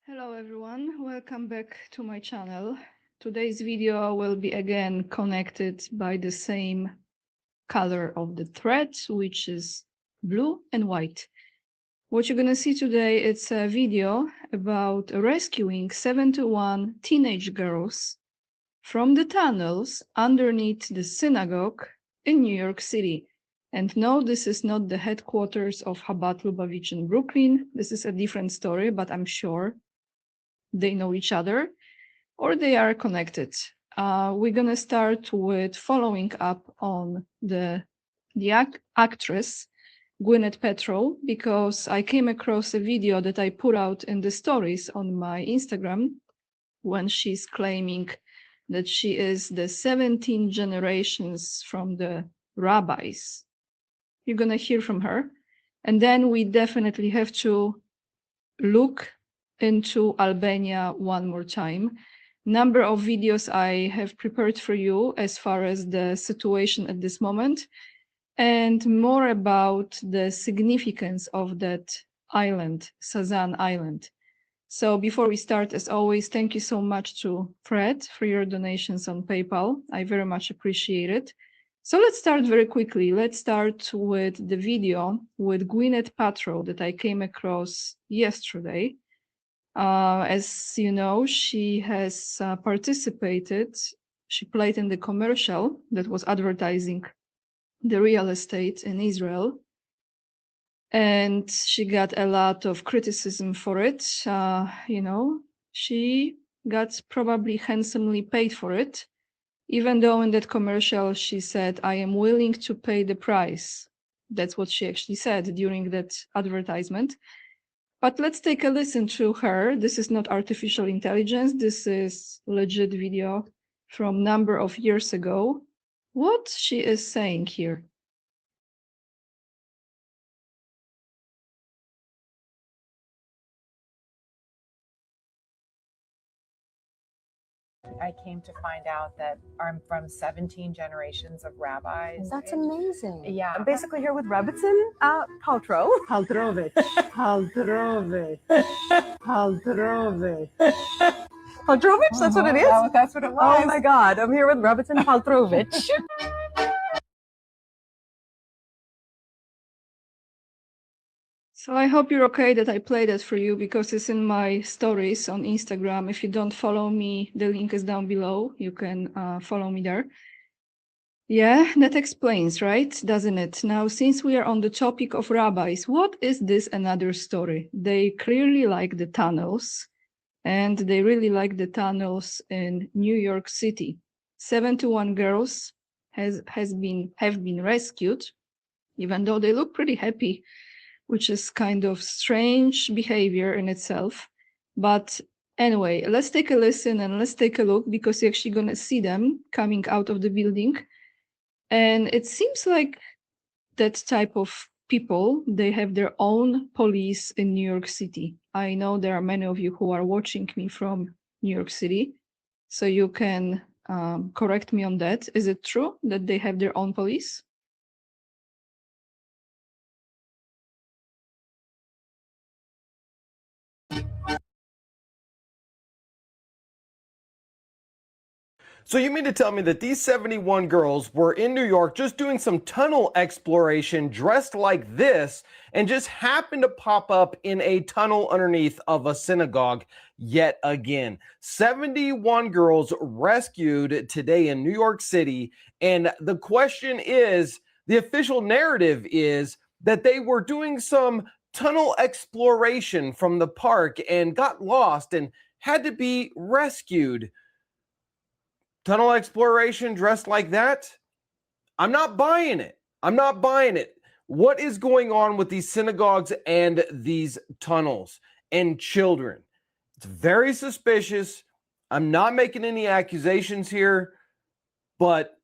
Hello everyone, welcome back to my channel. Today's video will be again connected by the same color of the thread, which is blue and white. What you're gonna see today, it's a video about rescuing 71 teenage girls from the tunnels underneath the synagogue in New York City. And no, this is not the headquarters of Chabad Lubavitch in Brooklyn. This is a different story, but I'm sure they know each other or they are connected. We're gonna start with following up on the actress Gwyneth Paltrow, because I came across a video that I put out in the stories on my Instagram when she's claiming that she is the 17 generations from the rabbis. You're gonna hear from her. And then we definitely have to look into Albania one more time. Number of videos I have prepared for you as far as the situation at this moment, and more about the significance of that island, Sazan Island. So before we start, as always, thank you so much to Fred for your donations on PayPal. I very much appreciate it. So let's start very quickly. Let's start with the video with Gwyneth Paltrow that I came across yesterday. As you know, she has participated, she played in the commercial that was advertising the real estate in Israel. And she got a lot of criticism for it. She got probably handsomely paid for it, even though in that commercial she said, I am willing to pay the price. That's what she actually said during that advertisement. But let's take a listen to her. This is not artificial intelligence. This is legit video from number of years ago. What she is saying here. I came to find out that I'm from 17 generations of rabbis. That's amazing. Yeah. I'm basically here with Rebbitzin Paltrow. Paltrovich. Paltrovich. Paltrovich. Paltrovich, that's what it is? That's what it was. Oh my God, I'm here with Rebbitzin Paltrovich. So I hope you're okay that I played that for you, because it's in my stories on Instagram. If you don't follow me, the link is down below. You can follow me there. Yeah, that explains, right? Doesn't it? Now, since we are on the topic of rabbis, what is this another story? They clearly like the tunnels, and they really like the tunnels in New York City. 71 girls have been rescued, even though they look pretty happy, which is kind of strange behavior in itself. But anyway, let's take a listen and let's take a look, because you're actually going to see them coming out of the building. And it seems like that type of people, they have their own police in New York City. I know there are many of you who are watching me from New York City, so you can correct me on that. Is it true that they have their own police? So you mean to tell me that these 71 girls were in New York just doing some tunnel exploration dressed like this and just happened to pop up in a tunnel underneath of a synagogue yet again? 71 girls rescued today in New York City. And the question is, the official narrative is that they were doing some tunnel exploration from the park and got lost and had to be rescued. Tunnel exploration dressed like that? I'm not buying it. I'm not buying it. What is going on with these synagogues and these tunnels and children? It's very suspicious. I'm not making any accusations here, but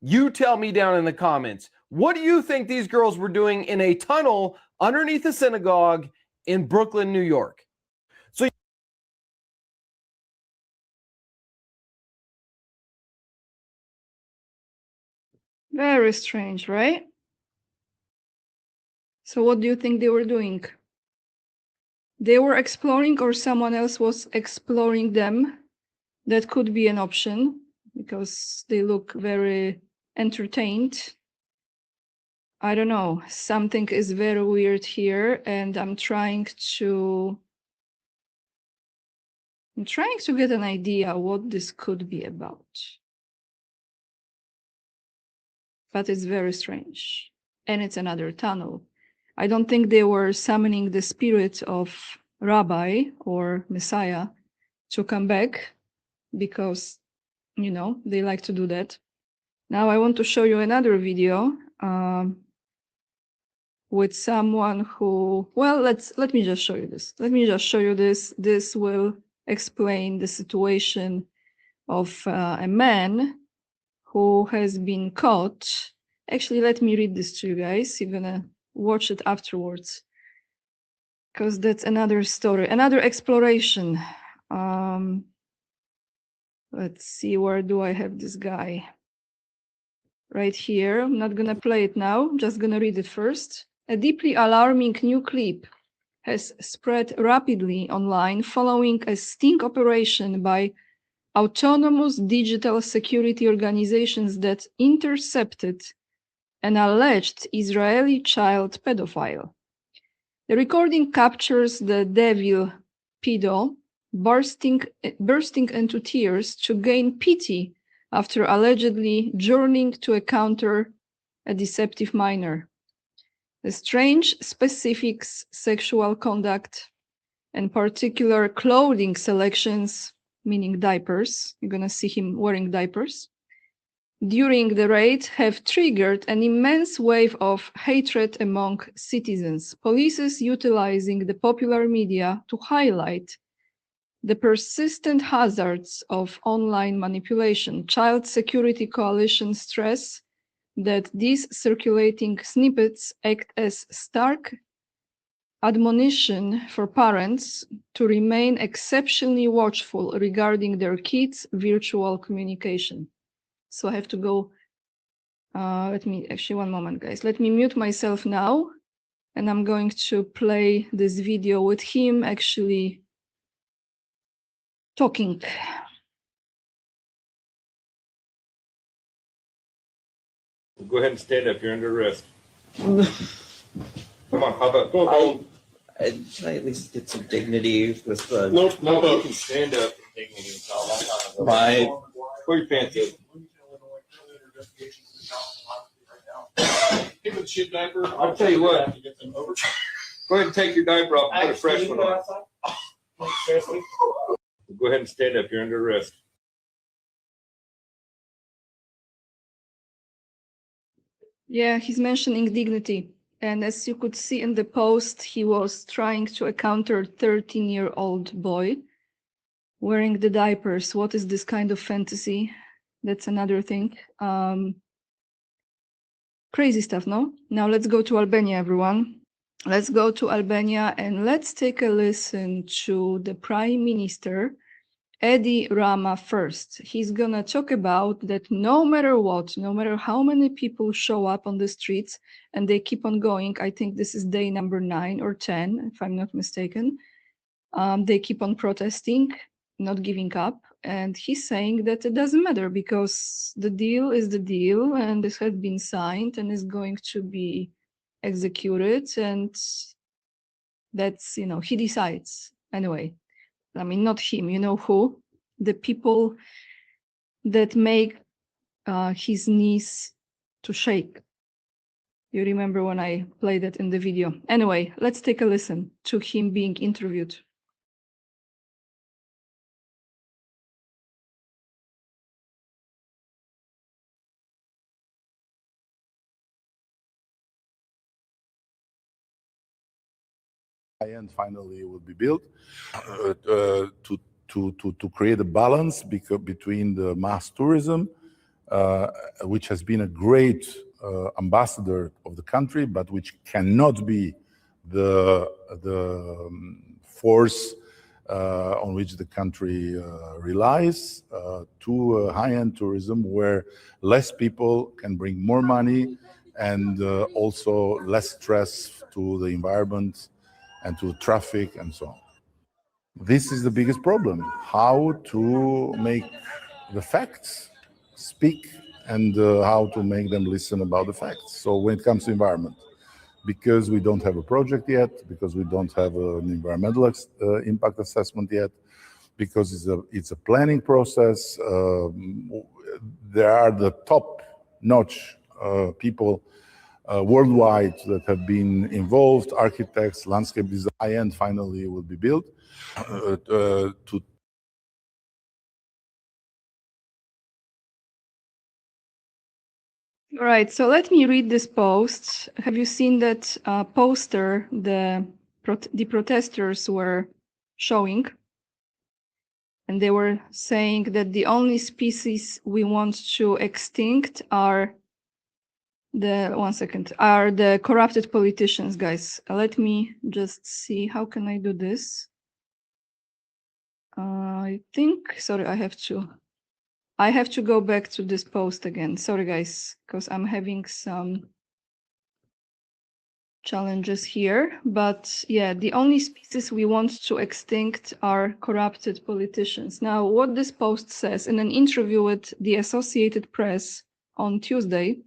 you tell me down in the comments, what do you think these girls were doing in a tunnel underneath a synagogue in Brooklyn, New York? Very strange, right? So what do you think they were doing? they were exploring or someone else was exploring them. That could be an option because they look very entertained. I don't know, something is very weird here, and I'm trying to get an idea what this could be about. But it's very strange. And it's another tunnel. I don't think they were summoning the spirit of Rabbi or Messiah to come back because, you know, they like to do that. Now I want to show you another video with someone who, well, let me just show you this. Let me just show you this. This will explain the situation of a man who has been caught. Actually, let me read this to you guys. You're gonna watch it afterwards because that's another story, another exploration. Let's see, where do I have this guy? Right here. I'm not gonna play it now, I'm just gonna read it first. A deeply alarming new clip has spread rapidly online following a sting operation by autonomous digital security organizations that intercepted an alleged Israeli child pedophile. The recording captures the devil pedo bursting into tears to gain pity after allegedly journeying to encounter a deceptive minor. The strange specifics, sexual conduct, and particular clothing selections, meaning diapers, you're gonna see him wearing diapers, during the raid have triggered an immense wave of hatred among citizens. Police is utilizing the popular media to highlight the persistent hazards of online manipulation. Child Security Coalition stress that these circulating snippets act as stark admonition for parents to remain exceptionally watchful regarding their kids' virtual communication. So I have to go, let me, actually one moment guys, let me mute myself now, and I'm going to play this video with him actually talking. Go ahead and stand up. You're under arrest. Come on, hop up. Go on. Can I at least get some dignity with the Nope, no, you can stand up. my Pull your pants up. Give it a shit diaper. I'll tell you what. Go ahead and take your diaper off and put a fresh one on. Go ahead and stand up. You're under arrest. Yeah, he's mentioning dignity. And as you could see in the post, he was trying to encounter a 13-year-old boy wearing the diapers. What is this kind of fantasy? That's another thing. Crazy stuff, no? Now let's go to Albania, everyone. Let's go to Albania and let's take a listen to the Prime Minister, Edi Rama first. He's gonna talk about that no matter what, no matter how many people show up on the streets, and they keep on going, I think this is day number 9 or 10, if I'm not mistaken, they keep on protesting, not giving up, and he's saying that it doesn't matter because the deal is the deal, and this has been signed and is going to be executed, and that's, you know, he decides anyway. I mean, not him, you know who? The people that make his knees to shake. You remember when I played it in the video. Anyway, let's take a listen to him being interviewed. And finally will be built to create a balance between the mass tourism, which has been a great ambassador of the country, but which cannot be the force on which the country relies, to high-end tourism where less people can bring more money and also less stress to the environment and to traffic and so on. This is the biggest problem, how to make the facts speak and how to make them listen about the facts. So when it comes to environment, because we don't have a project yet, because we don't have an environmental impact assessment yet, because it's a planning process, there are the top-notch people worldwide that have been involved, architects, landscape design, and finally will be built to All right, so let me read this post. Have you seen that poster the protesters were showing? And they were saying that the only species we want to extinct are the corrupted politicians, guys. Let me just see, how can I do this? I think, sorry, I have to go back to this post again. Sorry, guys, because I'm having some challenges here. But yeah, the only species we want to extinct are corrupted politicians. Now, what this post says in an interview with the Associated Press on Tuesday,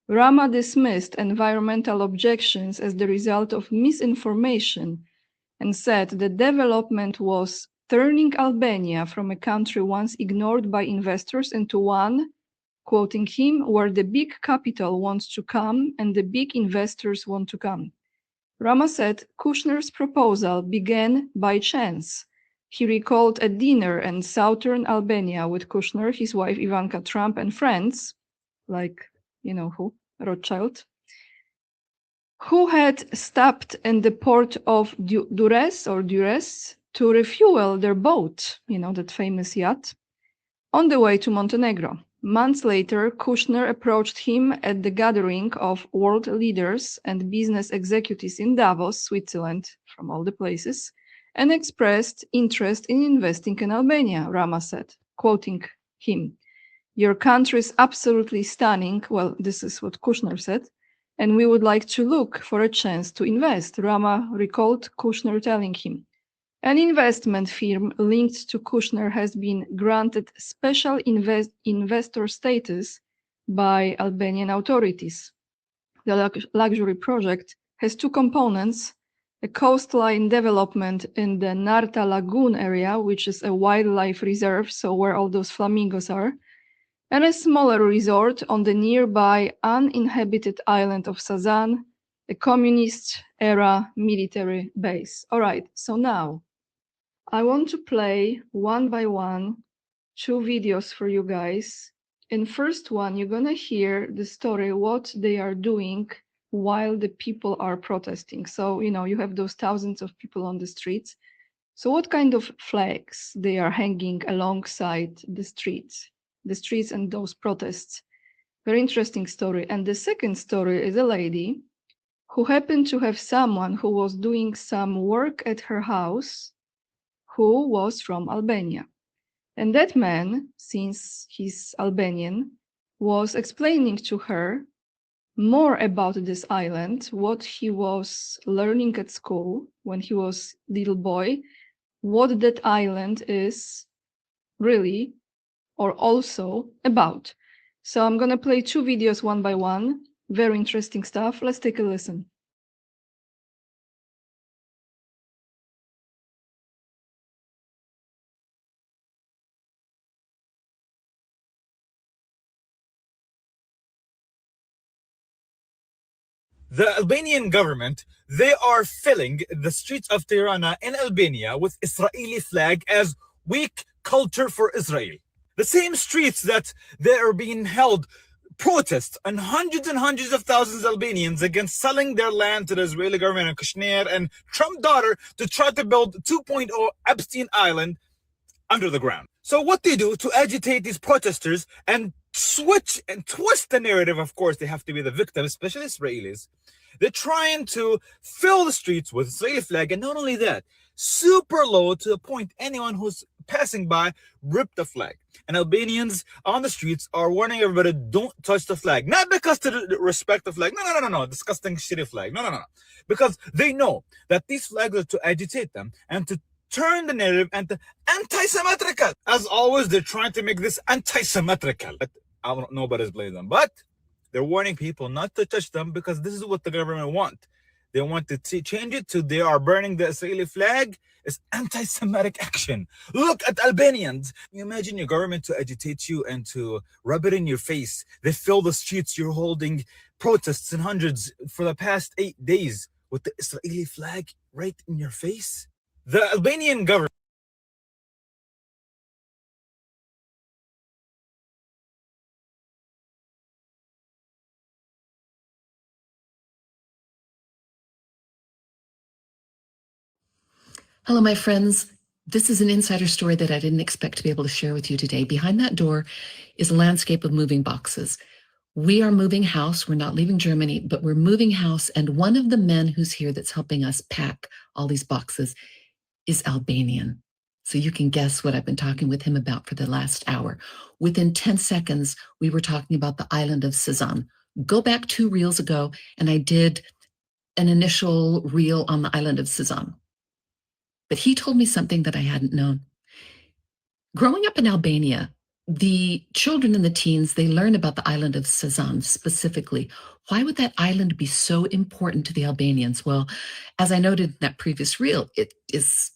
Rama dismissed environmental objections as the result of misinformation and said the development was turning Albania from a country once ignored by investors into one, quoting him, where the big capital wants to come and the big investors want to come. Rama said Kushner's proposal began by chance. He recalled a dinner in southern Albania with Kushner, his wife Ivanka Trump, and friends, like, you know who, Rothschild, who had stopped in the port of Durrës to refuel their boat, you know, that famous yacht, on the way to Montenegro. Months later, Kushner approached him at the gathering of world leaders and business executives in Davos, Switzerland, from all the places, and expressed interest in investing in Albania, Rama said, quoting him. Your country is absolutely stunning. Well, this is what Kushner said. And we would like to look for a chance to invest, Rama recalled Kushner telling him. An investment firm linked to Kushner has been granted special investor status by Albanian authorities. The luxury project has two components, a coastline development in the Narta Lagoon area, which is a wildlife reserve, so where all those flamingos are, and a smaller resort on the nearby uninhabited island of Sazan, a communist-era military base. All right, so now I want to play one by one 2 videos for you guys. In first one, you're gonna hear the story, what they are doing while the people are protesting. So, you know, you have those thousands of people on the streets. So what kind of flags they are hanging alongside the streets and those protests? Very interesting story. And the second story is a lady who happened to have someone who was doing some work at her house who was from Albania. And that man, since he's Albanian, was explaining to her more about this island, what he was learning at school when he was little boy, what that island is really or also about. So I'm gonna play 2 videos one by one, very interesting stuff. Let's take a listen. The Albanian government, they are filling the streets of Tirana in Albania with Israeli flag as weak culture for Israel. The same streets that there are being held protests and hundreds of thousands of Albanians against selling their land to the Israeli government and Kushner and Trump daughter to try to build 2.0 Epstein Island under the ground. So what they do to agitate these protesters and switch and twist the narrative, of course, they have to be the victims, especially Israelis. They're trying to fill the streets with Israeli flag, and not only that, super low to the point anyone who's passing by rip the flag. And Albanians on the streets are warning everybody, don't touch the flag. Not because to respect the flag. No. Disgusting, shitty flag. No. Because they know that these flags are to agitate them and to turn the narrative into anti-symmetrical. As always, they're trying to make this anti-symmetrical. I don't know nobody's blaming them, but they're warning people not to touch them because this is what the government want. They want to change it to they are burning the Israeli flag. It's anti-Semitic action. Look at Albanians. You imagine your government to agitate you and to rub it in your face. They fill the streets. You're holding protests in hundreds for the past 8 days with the Israeli flag right in your face. The Albanian government. Hello, my friends. This is an insider story that I didn't expect to be able to share with you today. Behind that door is a landscape of moving boxes. We are moving house. We're not leaving Germany, but we're moving house. And one of the men who's here that's helping us pack all these boxes is Albanian. So you can guess what I've been talking with him about for the last hour. Within 10 seconds, we were talking about the island of Sazan. Go back 2 reels ago, and I did an initial reel on the island of Sazan. But he told me something that I hadn't known. Growing up in Albania, the children and the teens, they learn about the island of Sazan specifically. Why would that island be so important to the Albanians? Well, as I noted in that previous reel, it is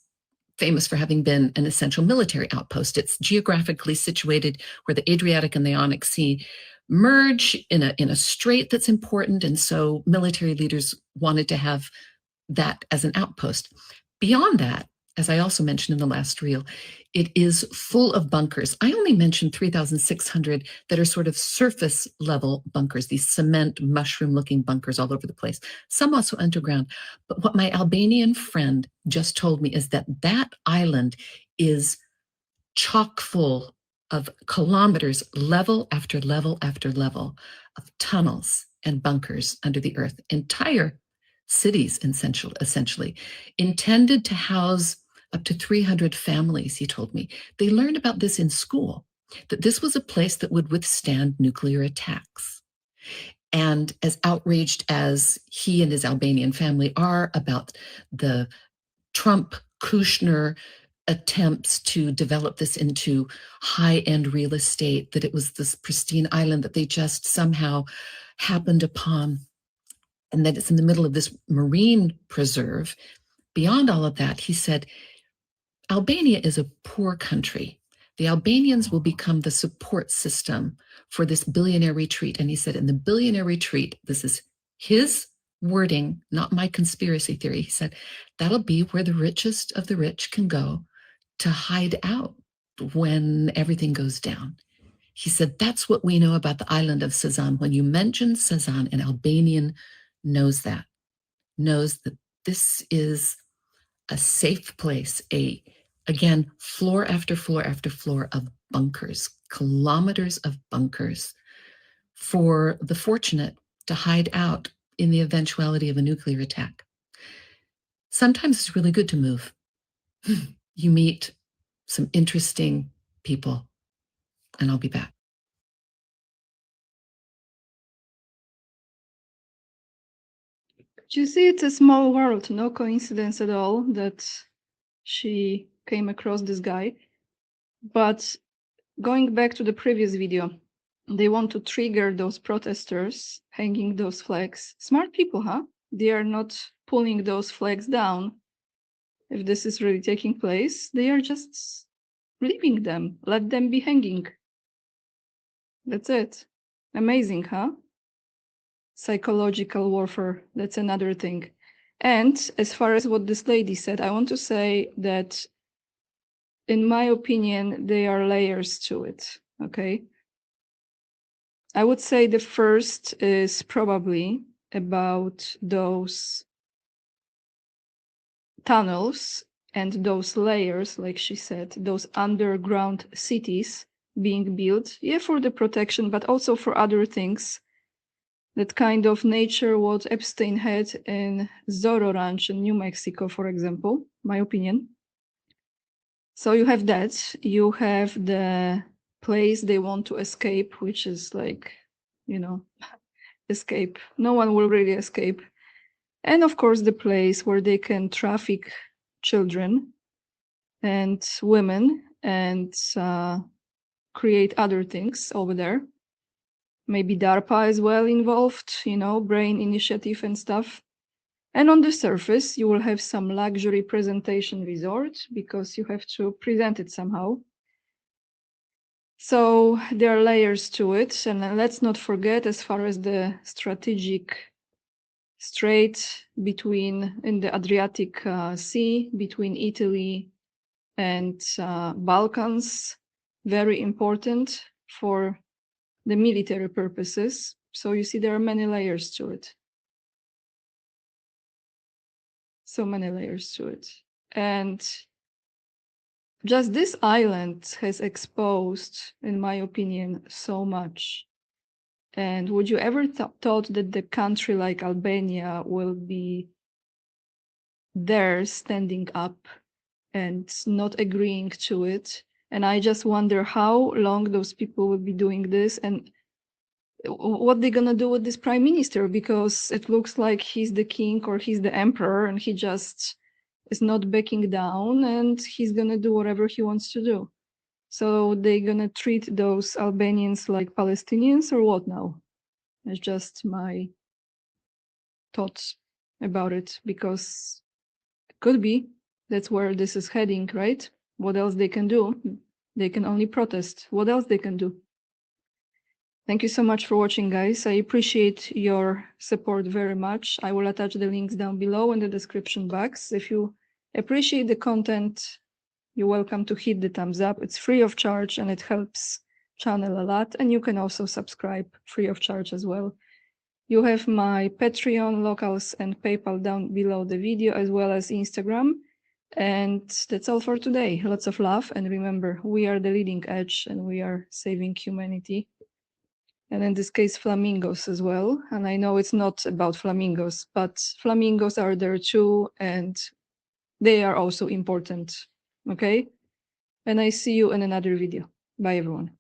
famous for having been an essential military outpost. It's geographically situated where the Adriatic and the Ionic Sea merge in a strait that's important. And so military leaders wanted to have that as an outpost. Beyond that, as I also mentioned in the last reel, it is full of bunkers. I only mentioned 3,600 that are sort of surface level bunkers, these cement mushroom looking bunkers all over the place, some also underground. But what my Albanian friend just told me is that that island is chock full of kilometers, level after level after level of tunnels and bunkers under the earth, entire cities, essentially, intended to house up to 300 families, he told me. They learned about this in school, that this was a place that would withstand nuclear attacks. And as outraged as he and his Albanian family are about the Trump-Kushner attempts to develop this into high-end real estate, that it was this pristine island that they just somehow happened upon, and that it's in the middle of this marine preserve. Beyond all of that, he said, Albania is a poor country. The Albanians will become the support system for this billionaire retreat. And he said, in the billionaire retreat, this is his wording, not my conspiracy theory. He said, that'll be where the richest of the rich can go to hide out when everything goes down. He said, that's what we know about the island of Sazan. When you mention Sazan, an Albanian knows that this is a safe place, again, floor after floor after floor of bunkers, kilometers of bunkers for the fortunate to hide out in the eventuality of a nuclear attack. Sometimes it's really good to move. You meet some interesting people, and I'll be back. You see, it's a small world, no coincidence at all that she came across this guy. But going back to the previous video, they want to trigger those protesters hanging those flags. Smart people, huh? They are not pulling those flags down. If this is really taking place, they are just leaving them. Let them be hanging. That's it. Amazing, huh? Psychological warfare, that's another thing. And as far as what this lady said, I want to say that, in my opinion, there are layers to it, okay? I would say the first is probably about those tunnels and those layers, like she said, those underground cities being built, yeah, for the protection, but also for other things. That kind of nature what Epstein had in Zorro Ranch in New Mexico, for example, my opinion. So you have that. You have the place they want to escape, which is like, you know, escape. No one will really escape. And of course, the place where they can traffic children and women and create other things over there. Maybe DARPA as well involved, you know, brain initiative and stuff. And on the surface, you will have some luxury presentation resort because you have to present it somehow. So there are layers to it. And let's not forget, as far as the strategic strait between in the Adriatic Sea, between Italy and Balkans, very important for the military purposes. So you see, there are many layers to it. So many layers to it. And just this island has exposed, in my opinion, so much. And would you ever thought that the country like Albania will be there standing up and not agreeing to it? And I just wonder how long those people will be doing this and what they're gonna do with this prime minister, because it looks like he's the king or he's the emperor and he just is not backing down and he's gonna do whatever he wants to do. So they're gonna treat those Albanians like Palestinians or what now? It's just my thoughts about it, because it could be that's where this is heading, right? What else they can do? They can only protest. What else they can do? Thank you so much for watching, guys. I appreciate your support very much. I will attach the links down below in the description box. If you appreciate the content, you're welcome to hit the thumbs up. It's free of charge and it helps channel a lot. And you can also subscribe free of charge as well. You have my Patreon, locals, and PayPal down below the video, as well as Instagram. And that's all for today. Lots of love. And remember, we are the leading edge and we are saving humanity. And in this case, flamingos as well. And I know it's not about flamingos, but flamingos are there too, and they are also important. Okay? And I see you in another video. Bye, everyone.